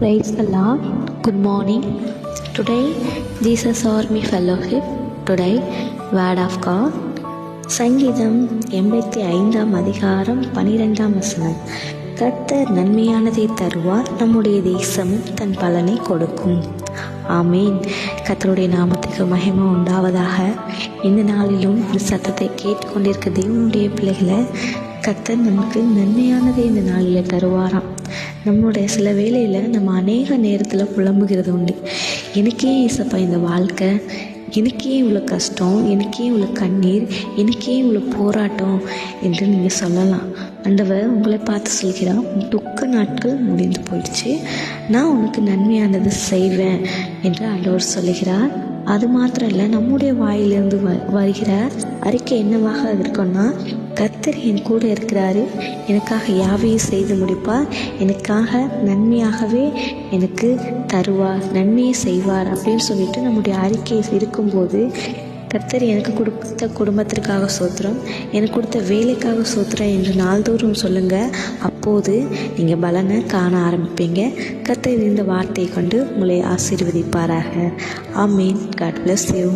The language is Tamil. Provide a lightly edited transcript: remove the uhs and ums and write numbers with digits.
Praise the Lord. Good morning. Today, Jesus Army Fellowship. Today, Word of God. சங்கீதம் 85 அதிகாரம் 12 கர்த்தர் நன்மையானதை தருவார், நம்முடைய தேசம் தன் பலனை கொடுக்கும். ஆமீன். கர்த்தருடைய நாமத்துக்கு மகிமை உண்டாவதாக. இந்த நாளிலும் இந்த சத்தத்தை கேட்டுக்கொண்டிருக்க தேவனுடைய பிள்ளைகளை கர்த்தர் நமக்கு நன்மையானதை இந்த நாளில் தருவாராம். நம்மளுடைய சில வேளையில் நம்ம அநேக நேரத்தில் புலம்புகிறது உண்டு. எனக்கே ஏசப்பா இந்த வாழ்க்கை, எனக்கே இவ்வளோ கஷ்டம், எனக்கே இவ்வளோ கண்ணீர், எனக்கே இவ்வளோ போராட்டம் என்று நீங்கள் சொல்லலாம். ஆண்டவர் உங்களை பார்த்து சொல்கிறார், துக்க நாட்கள் முடிந்து போயிடுச்சு, நான் உனக்கு நன்மையானது செய்வேன் என்று ஆண்டவர் சொல்லுகிறார். அது மாத்திரம் இல்லை, நம்முடைய வாயிலிருந்து வருகிற அறிக்கை என்னவாக இருக்குன்னா, கர்த்தர் என் கூட இருக்கிறாரு, எனக்காக யாவையும் செய்து முடிப்பார், எனக்காக நன்மையாகவே எனக்கு தருவார், நன்மையை செய்வார் அப்படின்னு சொல்லிட்டு நம்முடைய அறிக்கை இருக்கும்போது, கர்த்தர் எனக்கு கொடுத்த குடும்பத்திற்காக சோத்திரம், எனக்கு கொடுத்த வேலைக்காக சோத்திரம் என்று நாள்தோறும் சொல்லுங்கள். அப்போது நீங்கள் பலனை காண ஆரம்பிப்பீங்க. கர்த்தர் இந்த வார்த்தையை கொண்டு உங்களை ஆசீர்வதிப்பாராக. ஆமீன். God bless you.